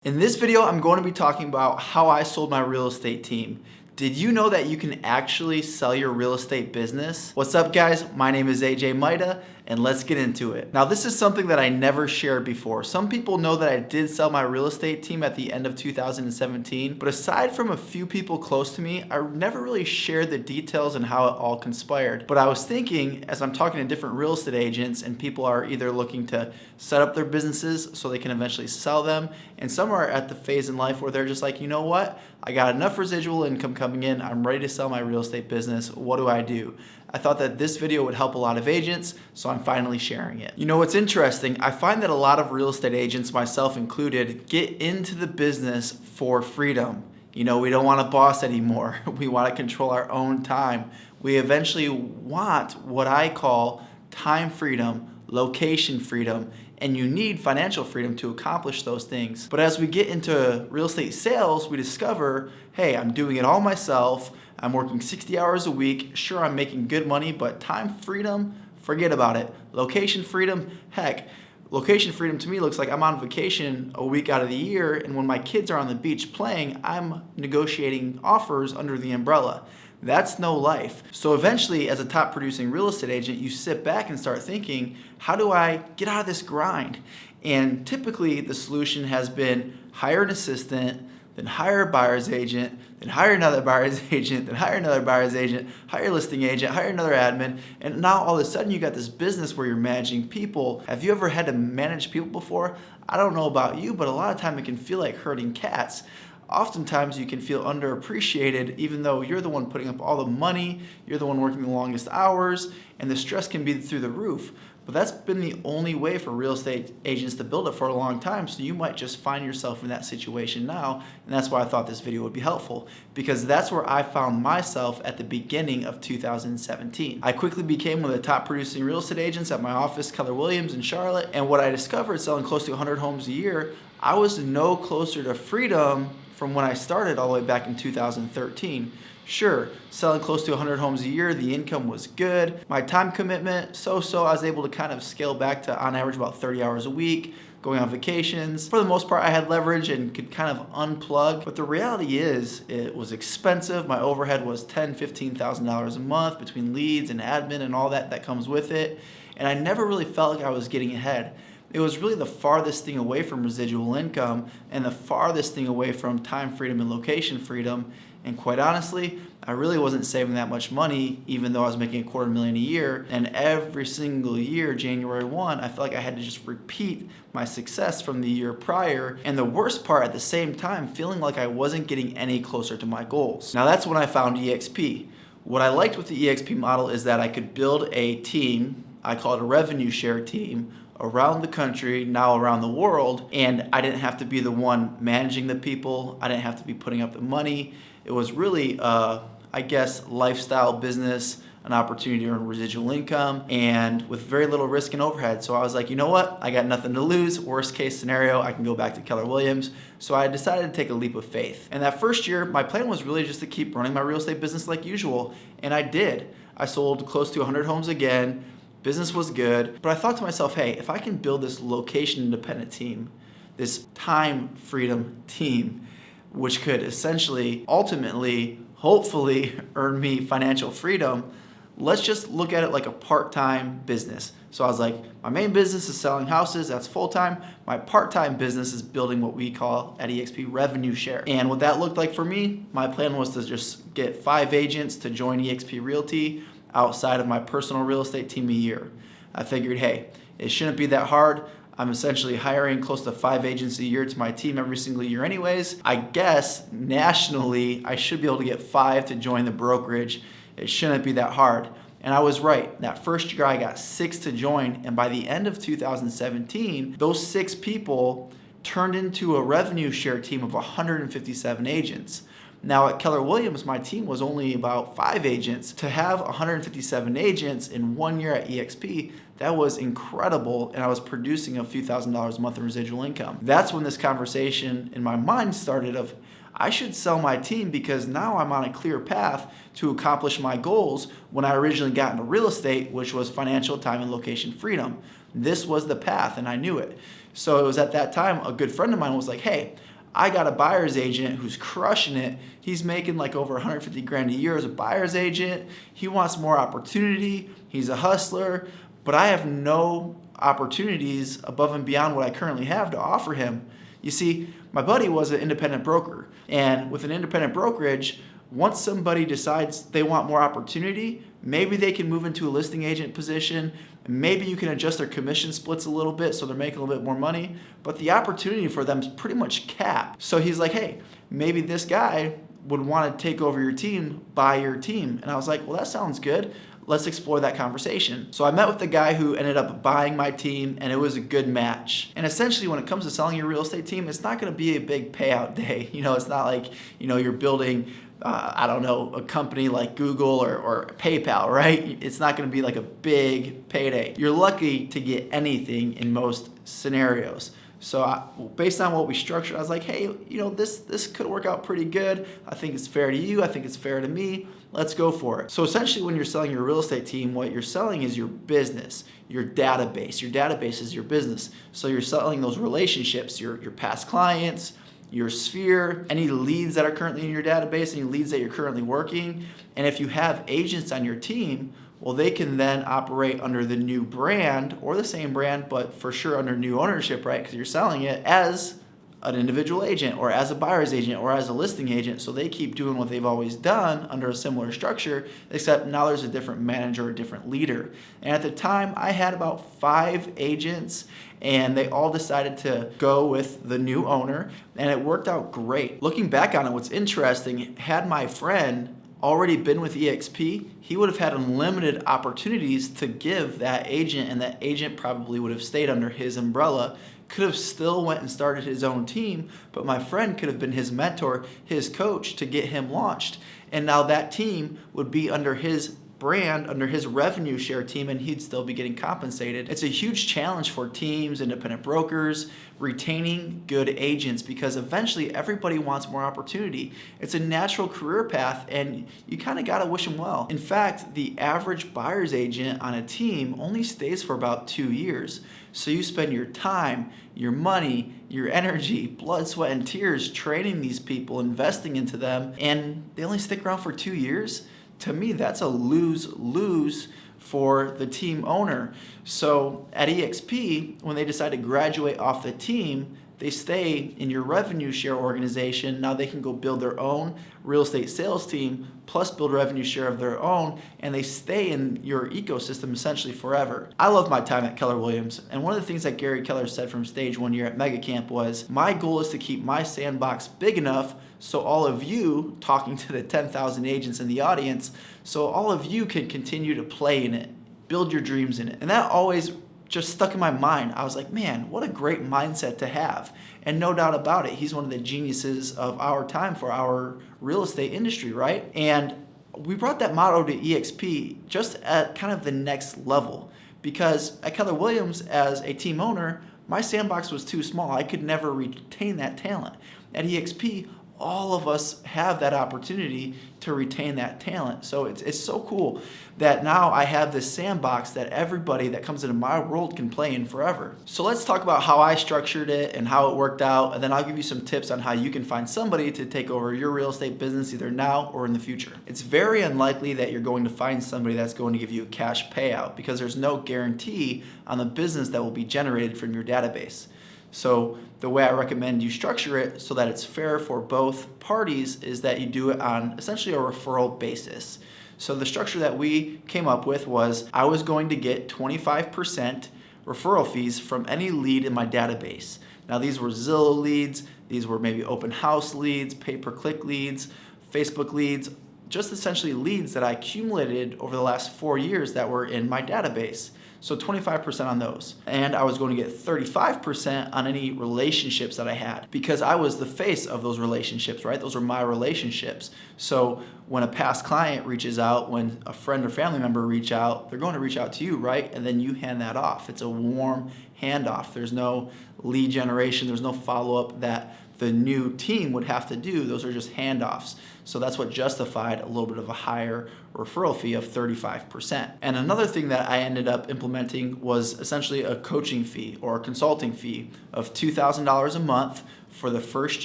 In this video, I'm going to be talking about how I sold my real estate team. Did you know that you can actually sell your real estate business? What's up, guys? My name is Mida, and let's get into it. Now, this is something that I never shared before. Some people know that I did sell my real estate team at the end of 2017, but aside from a few people close to me, I never really shared the details and how it all conspired. But I was thinking, as I'm talking to different real estate agents, and people are either looking to set up their businesses so they can eventually sell them, and some are at the phase in life where they're just like, you know what? I got enough residual income coming in. I'm ready to sell my real estate business. What do I do? I thought that this video would help a lot of agents, so I'm finally sharing it. You know what's interesting? I find that a lot of real estate agents, myself included, get into the business for freedom. You know, we don't want a boss anymore. We want to control our own time. We eventually want what I call time freedom, location freedom, and you need financial freedom to accomplish those things. But as we get into real estate sales, we discover, hey, I'm doing it all myself. I'm working 60 hours a week. Sure, I'm making good money, but time freedom, forget about it. Location freedom, heck, location freedom to me looks like I'm on vacation a week out of the year, and when my kids are on the beach playing, I'm negotiating offers under the umbrella. That's no life. So eventually, as a top producing real estate agent, you sit back and start thinking, how do I get out of this grind? And typically the solution has been hire an assistant, then hire a buyer's agent, then hire another buyer's agent, then hire another buyer's agent, hire a listing agent, hire another admin, and now all of a sudden you got this business where you're managing people. Have you ever had to manage people before? I don't know about you, but a lot of time it can feel like herding cats. Oftentimes you can feel underappreciated even though you're the one putting up all the money, you're the one working the longest hours, and the stress can be through the roof. But that's been the only way for real estate agents to build it for a long time, so you might just find yourself in that situation now, and that's why I thought this video would be helpful, because that's where I found myself at the beginning of 2017. I quickly became one of the top producing real estate agents at my office, Keller Williams in Charlotte, and what I discovered selling close to 100 homes a year, I was no closer to freedom from when I started all the way back in 2013. Sure, selling close to 100 homes a year, the income was good. My time commitment, so-so, I was able to kind of scale back to on average about 30 hours a week, going on vacations. For the most part, I had leverage and could kind of unplug, but the reality is it was expensive. My overhead was $10,000, $15,000 a month between leads and admin and all that comes with it, and I never really felt like I was getting ahead. It was really the farthest thing away from residual income and the farthest thing away from time freedom and location freedom. And quite honestly, I really wasn't saving that much money, even though I was making $250,000 a year. And every single year, January 1, I felt like I had to just repeat my success from the year prior. And the worst part, at the same time, feeling like I wasn't getting any closer to my goals. Now that's when I found EXP. What I liked with the EXP model is that I could build a team, I call it a revenue share team, around the country, now around the world, and I didn't have to be the one managing the people. I didn't have to be putting up the money. It was really, I guess, lifestyle business, an opportunity to earn residual income, and with very little risk and overhead. So I was like, you know what? I got nothing to lose. Worst case scenario, I can go back to Keller Williams. So I decided to take a leap of faith. And that first year, my plan was really just to keep running my real estate business like usual, and I did. I sold close to 100 homes again. Business was good, but I thought to myself, hey, if I can build this location independent team, this time freedom team, which could essentially, ultimately, hopefully earn me financial freedom, let's just look at it like a part-time business. So I was like, my main business is selling houses, that's full-time. My part-time business is building what we call at EXP revenue share. And what that looked like for me, my plan was to just get 5 agents to join EXP Realty outside of my personal real estate team a year. I figured, hey, it shouldn't be that hard. I'm essentially hiring close to 5 agents a year to my team every single year anyways. I guess nationally, I should be able to get 5 to join the brokerage. It shouldn't be that hard. And I was right. That first year I got 6 to join, and by the end of 2017, those 6 people turned into a revenue share team of 157 agents. Now at Keller Williams, my team was only about 5 agents. To have 157 agents in 1 year at EXP, that was incredible, and I was producing a few $1,000s a month in residual income. That's when this conversation in my mind started of, I should sell my team because now I'm on a clear path to accomplish my goals when I originally got into real estate, which was financial, time, and location freedom. This was the path, and I knew it. So it was at that time, a good friend of mine was like, hey, I got a buyer's agent who's crushing it. He's making like over 150 grand a year as a buyer's agent. He wants more opportunity. He's a hustler, but I have no opportunities above and beyond what I currently have to offer him. You see, my buddy was an independent broker, and with an independent brokerage, once somebody decides they want more opportunity, maybe they can move into a listing agent position. Maybe you can adjust their commission splits a little bit so they're making a little bit more money, but the opportunity for them is pretty much capped. So he's like, hey, maybe this guy would want to take over your team, buy your team. And I was like, well, that sounds good. Let's explore that conversation. So I met with the guy who ended up buying my team, and it was a good match. And essentially, when it comes to selling your real estate team, it's not going to be a big payout day. It's not like, you're building a company like Google or PayPal, right? It's not going to be like a big payday. You're lucky to get anything in most scenarios. So based on what we structured, I was like, hey, this could work out pretty good. I think it's fair to you. I think it's fair to me. Let's go for it. So essentially, when you're selling your real estate team, what you're selling is your business, your database. Your database is your business. So you're selling those relationships, your past clients, your sphere, any leads that are currently in your database, any leads that you're currently working. And if you have agents on your team, well, they can then operate under the new brand or the same brand, but for sure under new ownership, right? Because you're selling it as an individual agent or as a buyer's agent or as a listing agent. So they keep doing what they've always done under a similar structure, except now there's a different manager, a different leader. And at the time, I had about 5 agents, and they all decided to go with the new owner, and it worked out great. Looking back on it, what's interesting, had my friend already been with EXP, he would have had unlimited opportunities to give that agent, and that agent probably would have stayed under his umbrella, could have still went and started his own team, but my friend could have been his mentor, his coach to get him launched. And now that team would be under his brand, under his revenue share team, and he'd still be getting compensated. It's a huge challenge for teams, independent brokers, retaining good agents, because eventually everybody wants more opportunity. It's a natural career path, and you kind of got to wish them well. In fact, the average buyer's agent on a team only stays for about 2 years. So you spend your time, your money, your energy, blood, sweat, and tears training these people, investing into them, and they only stick around for 2 years? To me, that's a lose-lose for the team owner. So at EXP, when they decide to graduate off the team, they stay in your revenue share organization. Now they can go build their own real estate sales team, plus build revenue share of their own, and they stay in your ecosystem essentially forever. I love my time at Keller Williams, and one of the things that Gary Keller said from stage one year at Mega Camp was, my goal is to keep my sandbox big enough so all of you, talking to the 10,000 agents in the audience, so all of you can continue to play in it, build your dreams in it. And that always just stuck in my mind. I was like, man, what a great mindset to have. And no doubt about it, he's one of the geniuses of our time for our real estate industry, right? And we brought that motto to EXP just at kind of the next level, because at Keller Williams, as a team owner, my sandbox was too small. I could never retain that talent. At EXP, all of us have that opportunity to retain that talent. So it's so cool that now I have this sandbox that everybody that comes into my world can play in forever. So let's talk about how I structured it and how it worked out, and then I'll give you some tips on how you can find somebody to take over your real estate business either now or in the future. It's very unlikely that you're going to find somebody that's going to give you a cash payout, because there's no guarantee on the business that will be generated from your database. So the way I recommend you structure it so that it's fair for both parties is that you do it on essentially a referral basis. So the structure that we came up with was, I was going to get 25% referral fees from any lead in my database. Now these were Zillow leads, these were maybe open house leads, pay-per-click leads, Facebook leads, just essentially leads that I accumulated over the last 4 years that were in my database. So 25% on those. And I was going to get 35% on any relationships that I had, because I was the face of those relationships, right? Those are my relationships. So when a past client reaches out, when a friend or family member reach out, they're going to reach out to you, right? And then you hand that off. It's a warm handoff. There's no lead generation. There's no follow-up that the new team would have to do. Those are just handoffs. So that's what justified a little bit of a higher referral fee of 35%. And another thing that I ended up implementing was essentially a coaching fee or a consulting fee of $2,000 a month for the first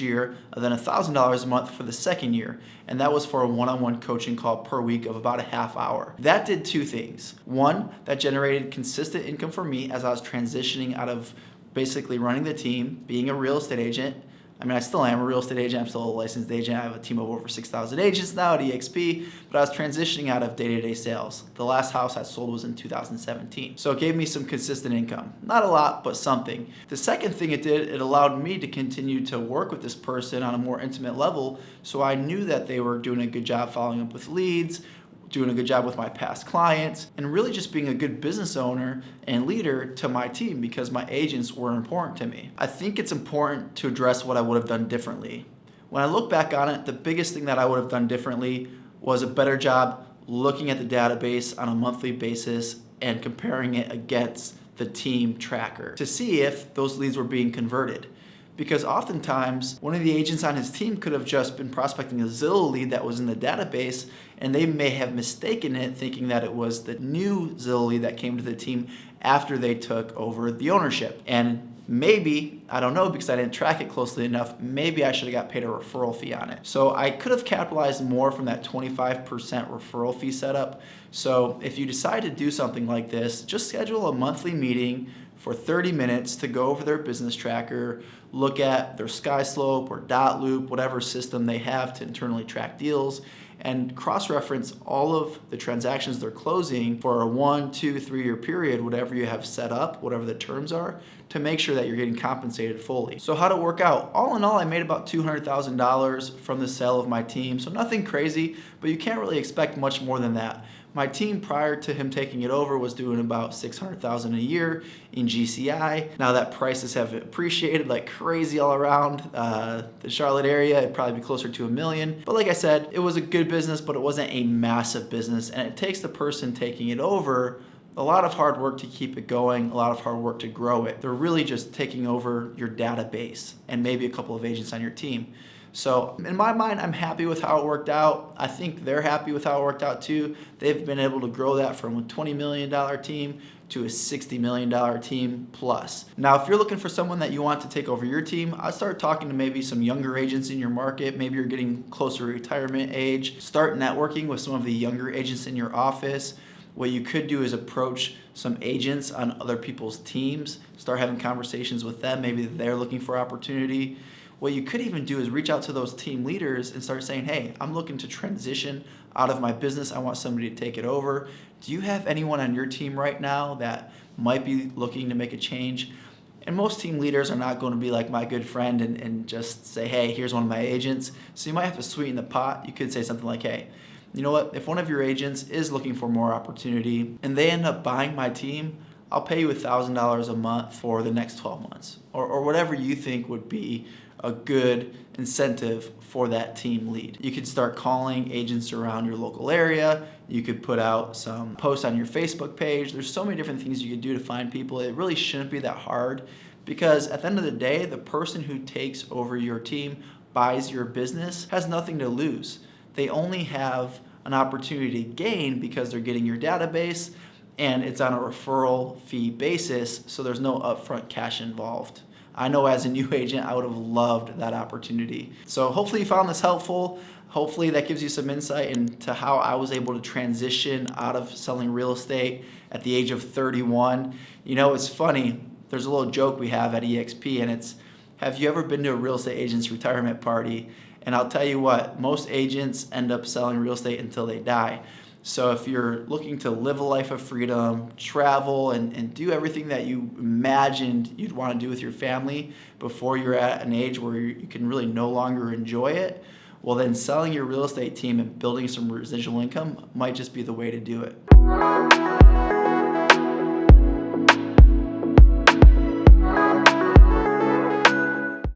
year, and then $1,000 a month for the second year. And that was for a one-on-one coaching call per week of about a half hour. That did two things. One, that generated consistent income for me as I was transitioning out of basically running the team, being a real estate agent. I mean, I still am a real estate agent. I'm still a licensed agent. I have a team of over 6,000 agents now at EXP, but I was transitioning out of day-to-day sales. The last house I sold was in 2017. So it gave me some consistent income. Not a lot, but something. The second thing it did, it allowed me to continue to work with this person on a more intimate level, so I knew that they were doing a good job following up with leads, doing a good job with my past clients, and really just being a good business owner and leader to my team because my agents were important to me. I think it's important to address what I would have done differently. When I look back on it, the biggest thing that I would have done differently was a better job looking at the database on a monthly basis and comparing it against the team tracker to see if those leads were being converted. Because oftentimes, one of the agents on his team could have just been prospecting a Zillow lead that was in the database, and they may have mistaken it, thinking that it was the new Zillow lead that came to the team after they took over the ownership. And maybe, I don't know because I didn't track it closely enough, maybe I should have got paid a referral fee on it. So I could have capitalized more from that 25% referral fee setup. So if you decide to do something like this, just schedule a monthly meeting for 30 minutes to go over their business tracker, look at their SkySlope or Dot Loop, whatever system they have to internally track deals, and cross-reference all of the transactions they're closing for a 1, 2, 3 year period, whatever you have set up, whatever the terms are, to make sure that you're getting compensated fully. So how'd it work out? All in all, I made about $200,000 from the sale of my team, so nothing crazy, but you can't really expect much more than that. My team prior to him taking it over was doing about $600,000 a year in GCI. Now that prices have appreciated like crazy all around the Charlotte area, it'd probably be closer to $1 million. But like I said, it was a good business, but it wasn't a massive business. And it takes the person taking it over a lot of hard work to keep it going, a lot of hard work to grow it. They're really just taking over your database and maybe a couple of agents on your team. So in my mind, I'm happy with how it worked out. I think they're happy with how it worked out too. They've been able to grow that from a $20 million team to a $60 million team plus. Now, if you're looking for someone that you want to take over your team, I'd start talking to maybe some younger agents in your market. Maybe you're getting closer to retirement age. Start networking with some of the younger agents in your office. What you could do is approach some agents on other people's teams, start having conversations with them. Maybe they're looking for opportunity. What you could even do is reach out to those team leaders and start saying, hey, I'm looking to transition out of my business. I want somebody to take it over. Do you have anyone on your team right now that might be looking to make a change? And most team leaders are not going to be like my good friend and just say, hey, here's one of my agents. So you might have to sweeten the pot. You could say something like, hey, you know what? If one of your agents is looking for more opportunity and they end up buying my team, I'll pay you $1,000 a month for the next 12 months or whatever you think would be a good incentive for that team lead. You could start calling agents around your local area. You could put out some posts on your Facebook page. There's so many different things you could do to find people. It really shouldn't be that hard because at the end of the day, the person who takes over your team, buys your business, has nothing to lose. They only have an opportunity to gain because they're getting your database and it's on a referral fee basis, so there's no upfront cash involved. I know as a new agent, I would have loved that opportunity. So hopefully you found this helpful. Hopefully that gives you some insight into how I was able to transition out of selling real estate at the age of 31. You know, it's funny. There's a little joke we have at EXP and it's, have you ever been to a real estate agent's retirement party? And I'll tell you what, most agents end up selling real estate until they die. So if you're looking to live a life of freedom, travel, and do everything that you imagined you'd want to do with your family before you're at an age where you can really no longer enjoy it, well then selling your real estate team and building some residual income might just be the way to do it.